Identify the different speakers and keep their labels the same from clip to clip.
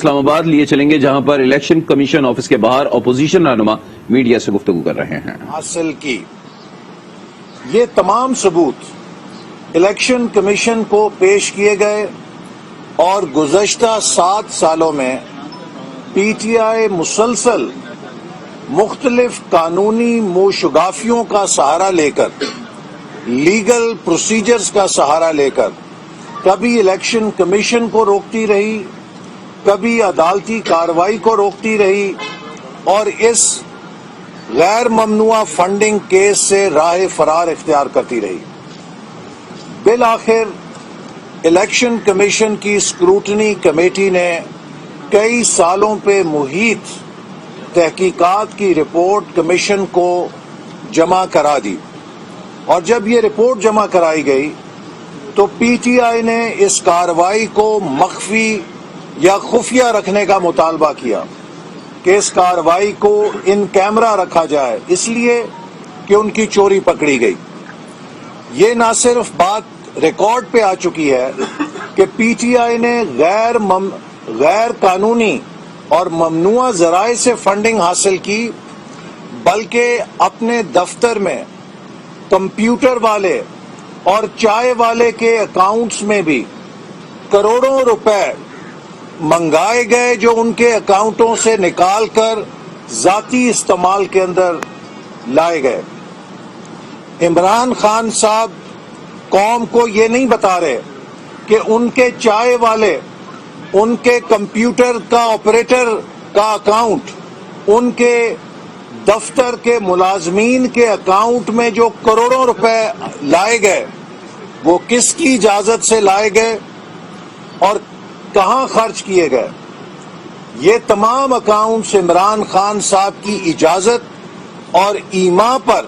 Speaker 1: اسلام آباد لیے چلیں گے، جہاں پر الیکشن کمیشن آفس کے باہر اپوزیشن رہنما میڈیا سے گفتگو کر رہے ہیں۔
Speaker 2: حاصل کی یہ تمام ثبوت الیکشن کمیشن کو پیش کیے گئے اور گزشتہ 7 سالوں میں پی ٹی آئی مسلسل مختلف قانونی موشگافیوں کا سہارا لے کر، لیگل پروسیجرز کا سہارا لے کر کبھی الیکشن کمیشن کو روکتی رہی، کبھی عدالتی کارروائی کو روکتی رہی اور اس غیر ممنوعہ فنڈنگ کیس سے راہ فرار اختیار کرتی رہی۔ بالآخر الیکشن کمیشن کی اسکروٹنی کمیٹی نے کئی سالوں پہ محیط تحقیقات کی رپورٹ کمیشن کو جمع کرا دی، اور جب یہ رپورٹ جمع کرائی گئی تو پی ٹی آئی نے اس کارروائی کو مخفی یا خفیہ رکھنے کا مطالبہ کیا کہ اس کارروائی کو ان کیمرہ رکھا جائے، اس لیے کہ ان کی چوری پکڑی گئی۔ یہ نہ صرف بات ریکارڈ پہ آ چکی ہے کہ پی ٹی آئی نے غیر قانونی اور ممنوعہ ذرائع سے فنڈنگ حاصل کی، بلکہ اپنے دفتر میں کمپیوٹر والے اور چائے والے کے اکاؤنٹس میں بھی کروڑوں روپے منگائے گئے، جو ان کے اکاؤنٹوں سے نکال کر ذاتی استعمال کے اندر لائے گئے۔ عمران خان صاحب قوم کو یہ نہیں بتا رہے کہ ان کے چائے والے، ان کے کمپیوٹر کا آپریٹر کا اکاؤنٹ، ان کے دفتر کے ملازمین کے اکاؤنٹ میں جو کروڑوں روپے لائے گئے وہ کس کی اجازت سے لائے گئے اور کہاں خرچ کیے گئے۔ یہ تمام اکاؤنٹس عمران خان صاحب کی اجازت اور ایما پر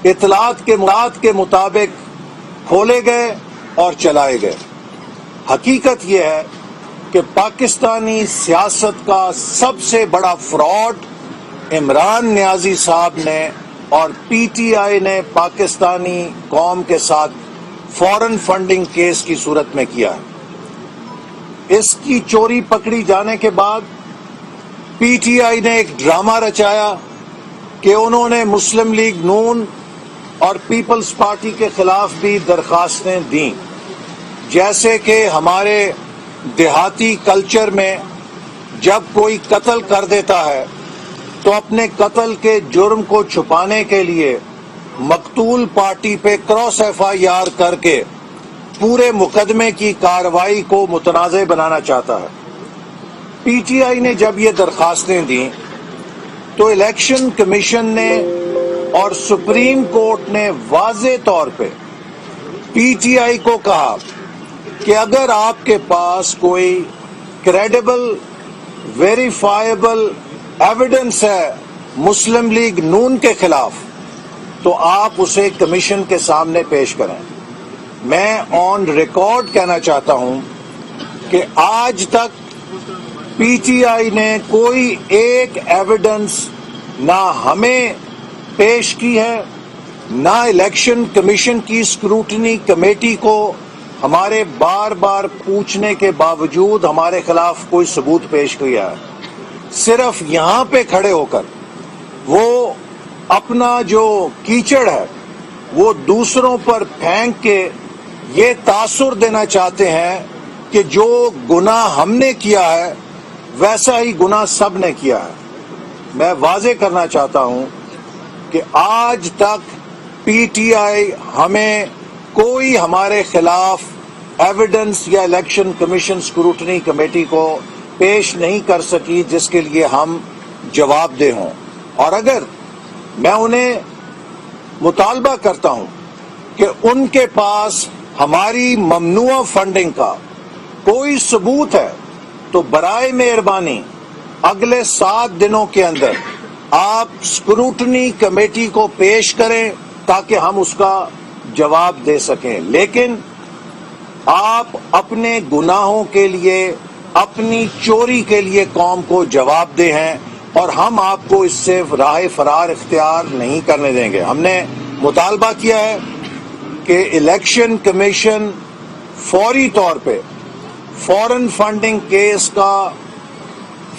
Speaker 2: اطلاعات کے مطابق کھولے گئے اور چلائے گئے۔ حقیقت یہ ہے کہ پاکستانی سیاست کا سب سے بڑا فراڈ عمران نیازی صاحب نے اور پی ٹی آئی نے پاکستانی قوم کے ساتھ فورن فنڈنگ کیس کی صورت میں کیا ہے۔ اس کی چوری پکڑی جانے کے بعد پی ٹی آئی نے ایک ڈرامہ رچایا کہ انہوں نے مسلم لیگ نون اور پیپلز پارٹی کے خلاف بھی درخواستیں دیں، جیسے کہ ہمارے دیہاتی کلچر میں جب کوئی قتل کر دیتا ہے تو اپنے قتل کے جرم کو چھپانے کے لیے مقتول پارٹی پہ کراس ایف آئی آر کر کے پورے مقدمے کی کارروائی کو متنازع بنانا چاہتا ہے۔ پی ٹی آئی نے جب یہ درخواستیں دیں تو الیکشن کمیشن نے اور سپریم کورٹ نے واضح طور پہ پی ٹی آئی کو کہا کہ اگر آپ کے پاس کوئی کریڈیبل ویریفائیبل ایویڈنس ہے مسلم لیگ نون کے خلاف تو آپ اسے کمیشن کے سامنے پیش کریں۔ میں آن ریکارڈ کہنا چاہتا ہوں کہ آج تک پی ٹی آئی نے کوئی ایک ایویڈنس نہ ہمیں پیش کی ہے، نہ الیکشن کمیشن کی اسکروٹنی کمیٹی کو ہمارے بار بار پوچھنے کے باوجود ہمارے خلاف کوئی ثبوت پیش کیا ہے۔ صرف یہاں پہ کھڑے ہو کر وہ اپنا جو کیچڑ ہے وہ دوسروں پر پھینک کے یہ تاثر دینا چاہتے ہیں کہ جو گناہ ہم نے کیا ہے ویسا ہی گناہ سب نے کیا ہے۔ میں واضح کرنا چاہتا ہوں کہ آج تک پی ٹی آئی ہمیں کوئی ہمارے خلاف ایویڈنس یا الیکشن کمیشن اسکروٹنی کمیٹی کو پیش نہیں کر سکی جس کے لیے ہم جواب دہ ہوں، اور اگر میں انہیں مطالبہ کرتا ہوں کہ ان کے پاس ہماری ممنوع فنڈنگ کا کوئی ثبوت ہے تو برائے مہربانی اگلے 7 دنوں کے اندر آپ اسکروٹنی کمیٹی کو پیش کریں تاکہ ہم اس کا جواب دے سکیں۔ لیکن آپ اپنے گناہوں کے لیے، اپنی چوری کے لیے قوم کو جواب دہ ہیں اور ہم آپ کو اس سے راہ فرار اختیار نہیں کرنے دیں گے۔ ہم نے مطالبہ کیا ہے کہ الیکشن کمیشن فوری طور پہ فورن فنڈنگ کیس کا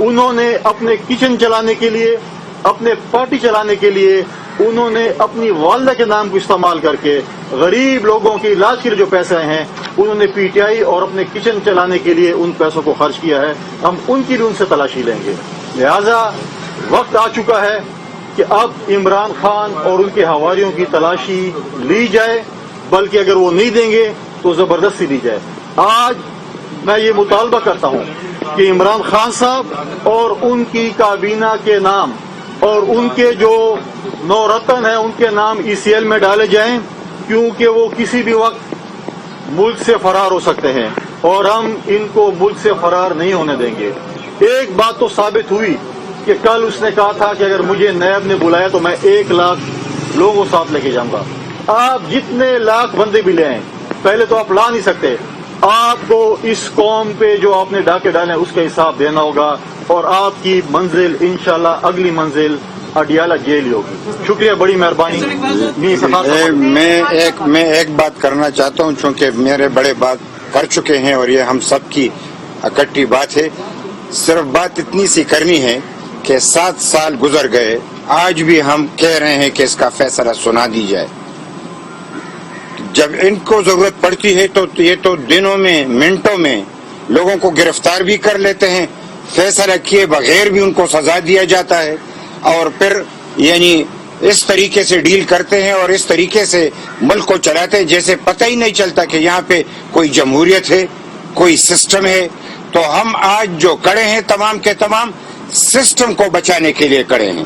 Speaker 3: انہوں نے اپنے کچن چلانے کے لیے، اپنے پارٹی چلانے کے لیے، انہوں نے اپنی والدہ کے نام کو استعمال کر کے غریب لوگوں کے علاج کے لیے جو پیسے ہیں انہوں نے پی ٹی آئی اور اپنے کچن چلانے کے لیے ان پیسوں کو خرچ کیا ہے. ہم ان کی بھی ان سے تلاشی لیں گے. لہذا وقت آ چکا ہے کہ اب عمران خان اور ان کے حواریوں کی تلاشی لی جائے، بلکہ اگر وہ نہیں دیں گے تو زبردستی لی جائے. آج میں یہ مطالبہ کرتا ہوں کہ عمران خان صاحب اور ان کی کابینہ کے نام اور ان کے جو 9 رتن ہیں ان کے نام ای سی ایل میں ڈالے جائیں، کیونکہ وہ کسی بھی وقت ملک سے فرار ہو سکتے ہیں اور ہم ان کو ملک سے فرار نہیں ہونے دیں گے. ایک بات تو ثابت ہوئی کہ کل اس نے کہا تھا کہ اگر مجھے نیب نے بلایا تو میں 1 لاکھ لوگوں ساتھ لے کے جاؤں گا. آپ جتنے لاکھ بندے بھی لے آئیں، پہلے تو آپ لا نہیں سکتے. آپ کو اس قوم پہ جو آپ نے ڈاکے ڈالے ہیں اس کا حساب دینا ہوگا، اور آپ کی منزل انشاءاللہ اگلی منزل اڈیالہ جیل ہی ہوگی. شکریہ، بڑی مہربانی.
Speaker 4: میں ایک بات کرنا چاہتا ہوں، چونکہ میرے بڑے بات کر چکے ہیں اور یہ ہم سب کی اکٹھی بات ہے. صرف بات اتنی سی کرنی ہے کہ 7 سال گزر گئے، آج بھی ہم کہہ رہے ہیں کہ اس کا فیصلہ سنا دی جائے. جب ان کو ضرورت پڑتی ہے تو یہ تو دنوں میں منٹوں میں لوگوں کو گرفتار بھی کر لیتے ہیں، فیصلہ کیے بغیر بھی ان کو سزا دیا جاتا ہے، اور پھر یعنی اس طریقے سے ڈیل کرتے ہیں اور اس طریقے سے ملک کو چلاتے ہیں جیسے پتہ ہی نہیں چلتا کہ یہاں پہ کوئی جمہوریت ہے، کوئی سسٹم ہے. تو ہم آج جو کڑے ہیں تمام کے تمام سسٹم کو بچانے کے لیے کڑے ہیں.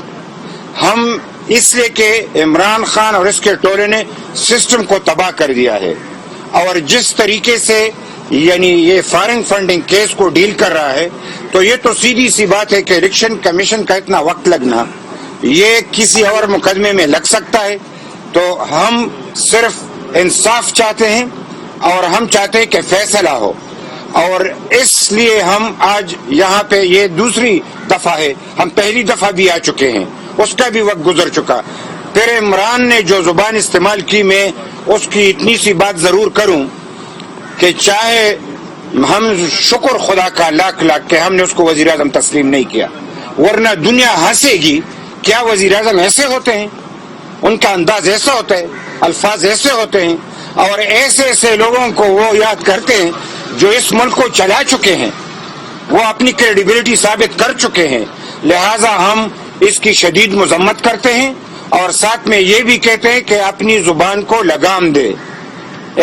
Speaker 4: ہم اس لیے کہ عمران خان اور اس کے ٹولے نے سسٹم کو تباہ کر دیا ہے، اور جس طریقے سے یعنی یہ فارن فنڈنگ کیس کو ڈیل کر رہا ہے، تو یہ تو سیدھی سی بات ہے کہ الیکشن کمیشن کا اتنا وقت لگنا یہ کسی اور مقدمے میں لگ سکتا ہے. تو ہم صرف انصاف چاہتے ہیں اور ہم چاہتے ہیں کہ فیصلہ ہو، اور اس لیے ہم آج یہاں پہ یہ دوسری دفعہ ہے. ہم پہلی دفعہ بھی آ چکے ہیں، اس کا بھی وقت گزر چکا. پھر عمران نے جو زبان استعمال کی، میں اس کی اتنی سی بات ضرور کروں کہ چاہے ہم شکر خدا کا لاکھ کہ ہم نے اس کو وزیر اعظم تسلیم نہیں کیا، ورنہ دنیا ہنسے گی. کیا وزیر اعظم ایسے ہوتے ہیں؟ ان کا انداز ایسا ہوتا ہے، الفاظ ایسے ہوتے ہیں، اور ایسے ایسے لوگوں کو وہ یاد کرتے ہیں جو اس ملک کو چلا چکے ہیں، وہ اپنی کریڈیبلٹی ثابت کر چکے ہیں. لہذا ہم اس کی شدید مذمت کرتے ہیں اور ساتھ میں یہ بھی کہتے ہیں کہ اپنی زبان کو لگام دے.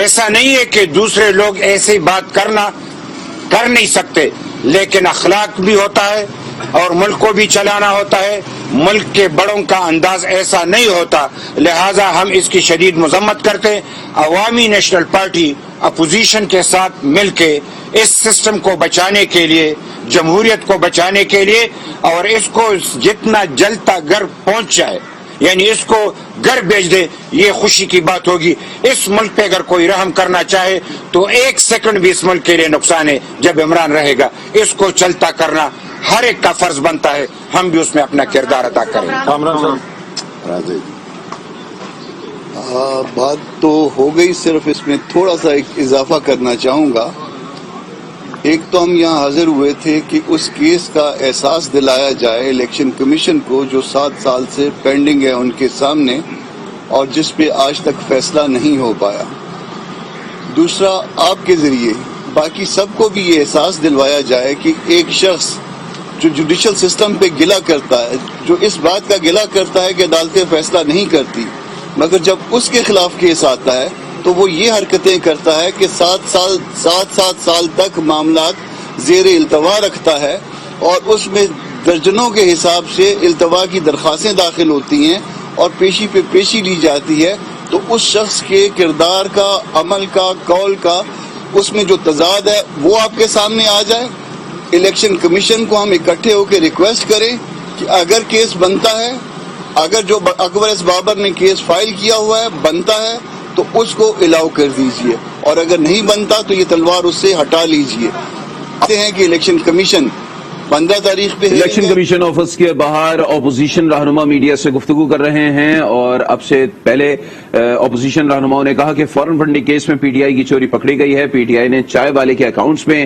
Speaker 4: ایسا نہیں ہے کہ دوسرے لوگ ایسی بات کر نہیں سکتے، لیکن اخلاق بھی ہوتا ہے اور ملک کو بھی چلانا ہوتا ہے. ملک کے بڑوں کا انداز ایسا نہیں ہوتا. لہذا ہم اس کی شدید مذمت کرتے ہیں. عوامی نیشنل پارٹی اپوزیشن کے ساتھ مل کے اس سسٹم کو بچانے کے لیے، جمہوریت کو بچانے کے لیے، اور اس کو جتنا جلد تک گھر پہنچ جائے، یعنی اس کو گھر بھیج دے، یہ خوشی کی بات ہوگی. اس ملک پہ اگر کوئی رحم کرنا چاہے تو 1 سیکنڈ بھی اس ملک کے لیے نقصان ہے جب عمران رہے گا. اس کو چلتا کرنا ہر ایک کا فرض بنتا ہے، ہم بھی اس میں اپنا کردار ادا کریں.
Speaker 5: بات تو ہو گئی، صرف اس میں تھوڑا سا ایک اضافہ کرنا چاہوں گا. ایک تو ہم یہاں حاضر ہوئے تھے کہ اس کیس کا احساس دلایا جائے الیکشن کمیشن کو جو 7 سال سے پینڈنگ ہے ان کے سامنے، اور جس پہ آج تک فیصلہ نہیں ہو پایا. دوسرا، آپ کے ذریعے باقی سب کو بھی یہ احساس دلوایا جائے کہ ایک شخص جو جوڈیشل سسٹم پہ گلہ کرتا ہے، جو اس بات کا گلہ کرتا ہے کہ عدالتیں فیصلہ نہیں کرتی، مگر جب اس کے خلاف کیس آتا ہے تو وہ یہ حرکتیں کرتا ہے کہ 7 سال تک معاملات زیر التوا رکھتا ہے، اور اس میں درجنوں کے حساب سے التوا کی درخواستیں داخل ہوتی ہیں اور پیشی پہ پیشی لی جاتی ہے. تو اس شخص کے کردار کا، عمل کا، قول کا، اس میں جو تضاد ہے وہ آپ کے سامنے آ جائے. الیکشن کمیشن کو ہم اکٹھے ہو کے ریکویسٹ کریں کہ اگر کیس بنتا ہے، اگر جو اکبر ایس بابر نے کیس فائل کیا ہوا ہے بنتا ہے تو اس کو الاؤ کر دیجئے، اور اگر نہیں بنتا تو یہ تلوار اس سے ہٹا لیجئے. کہتے ہیں کہ الیکشن کمیشن 15 تاریخ پہ
Speaker 1: الیکشن کمیشن آفس کے باہر اپوزیشن رہنما میڈیا سے گفتگو کر رہے ہیں، اور اب سے پہلے اپوزیشن رہنماؤں نے کہا کہ فارن فنڈنگ کیس میں پی ٹی آئی کی چوری پکڑی گئی ہے. پی ٹی آئی نے چائے والے کے اکاؤنٹس میں